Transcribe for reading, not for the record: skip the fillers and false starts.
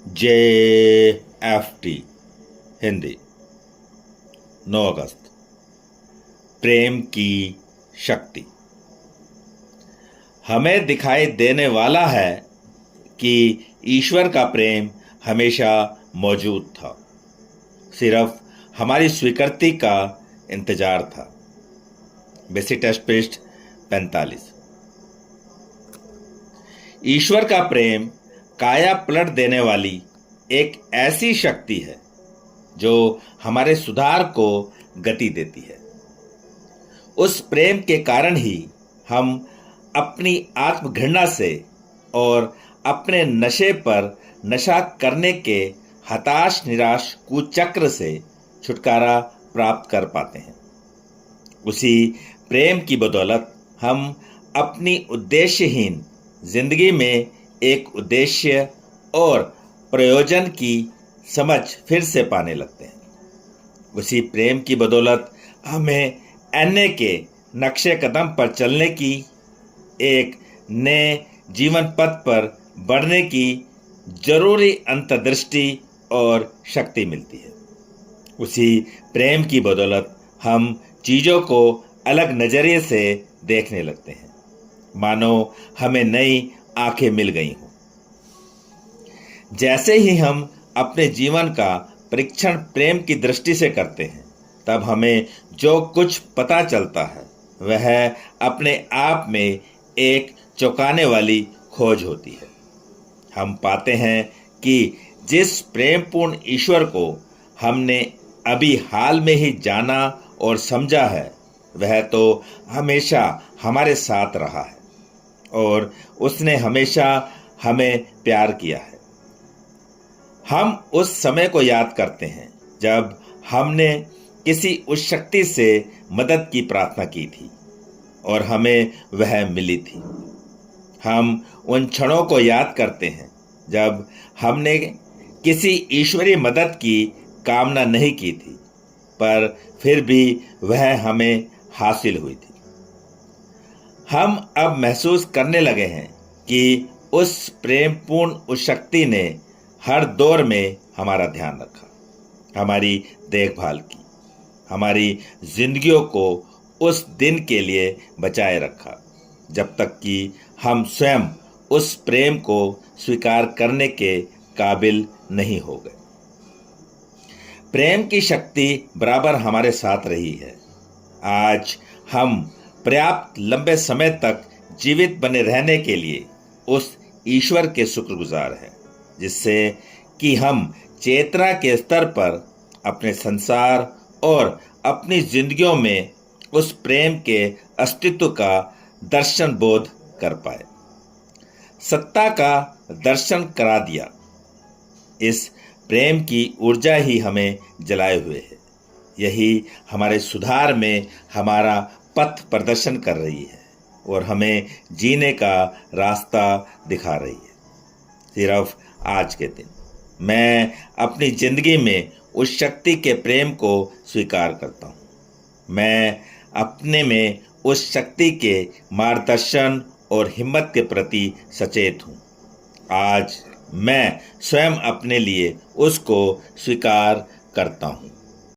JFT Hindi 9 अगस्त। प्रेम की शक्ति हमें दिखाई देने वाला है कि ईश्वर का प्रेम हमेशा मौजूद था, सिर्फ हमारी स्वीकृति का इंतजार था। बेसिक टेस्ट पृष्ठ 45। ईश्वर का प्रेम काया पलट देने वाली एक ऐसी शक्ति है जो हमारे सुधार को गति देती है। उस प्रेम के कारण ही हम अपनी आत्मघृणा से और अपने नशे पर नशा करने के हताश निराश कुचक्र से छुटकारा प्राप्त कर पाते हैं। उसी प्रेम की बदौलत हम अपनी उद्देश्यहीन जिंदगी में एक उद्देश्य और प्रयोजन की समझ फिर से पाने लगते हैं। उसी प्रेम की बदौलत हमें एनए के नक्शे कदम पर चलने की, एक नए जीवन पथ पर बढ़ने की जरूरी अंतर्दृष्टि और शक्ति मिलती है। उसी प्रेम की बदौलत हम चीज़ों को अलग नज़रिए से देखने लगते हैं, मानो हमें नई आंखें मिल गई हों। जैसे ही हम अपने जीवन का परीक्षण प्रेम की दृष्टि से करते हैं, तब हमें जो कुछ पता चलता है वह अपने आप में एक चौंकाने वाली खोज होती है। हम पाते हैं कि जिस प्रेमपूर्ण ईश्वर को हमने अभी हाल में ही जाना और समझा है, वह तो हमेशा हमारे साथ रहा है और उसने हमेशा हमें प्यार किया है। हम उस समय को याद करते हैं जब हमने किसी उस शक्ति से मदद की प्रार्थना की थी और हमें वह मिली थी। हम उन क्षणों को याद करते हैं जब हमने किसी ईश्वरीय मदद की कामना नहीं की थी, पर फिर भी वह हमें हासिल हुई थी। हम अब महसूस करने लगे हैं कि उस प्रेमपूर्ण उस शक्ति ने हर दौर में हमारा ध्यान रखा, हमारी देखभाल की, हमारी जिंदगियों को उस दिन के लिए बचाए रखा जब तक कि हम स्वयं उस प्रेम को स्वीकार करने के काबिल नहीं हो गए। प्रेम की शक्ति बराबर हमारे साथ रही है। आज हम पर्याप्त लंबे समय तक जीवित बने रहने के लिए उस ईश्वर के शुक्रगुजार हैं, जिससे कि हम चेतना के स्तर पर अपने संसार और अपनी जिंदगियों में उस प्रेम के अस्तित्व का दर्शन बोध कर पाए। सत्ता का दर्शन करा दिया। इस प्रेम की ऊर्जा ही हमें जलाए हुए है। यही हमारे सुधार में हमारा पथ प्रदर्शन कर रही है और हमें जीने का रास्ता दिखा रही है। सिर्फ आज के दिन मैं अपनी जिंदगी में उस शक्ति के प्रेम को स्वीकार करता हूँ। मैं अपने में उस शक्ति के मार्गदर्शन और हिम्मत के प्रति सचेत हूँ। आज मैं स्वयं अपने लिए उसको स्वीकार करता हूँ।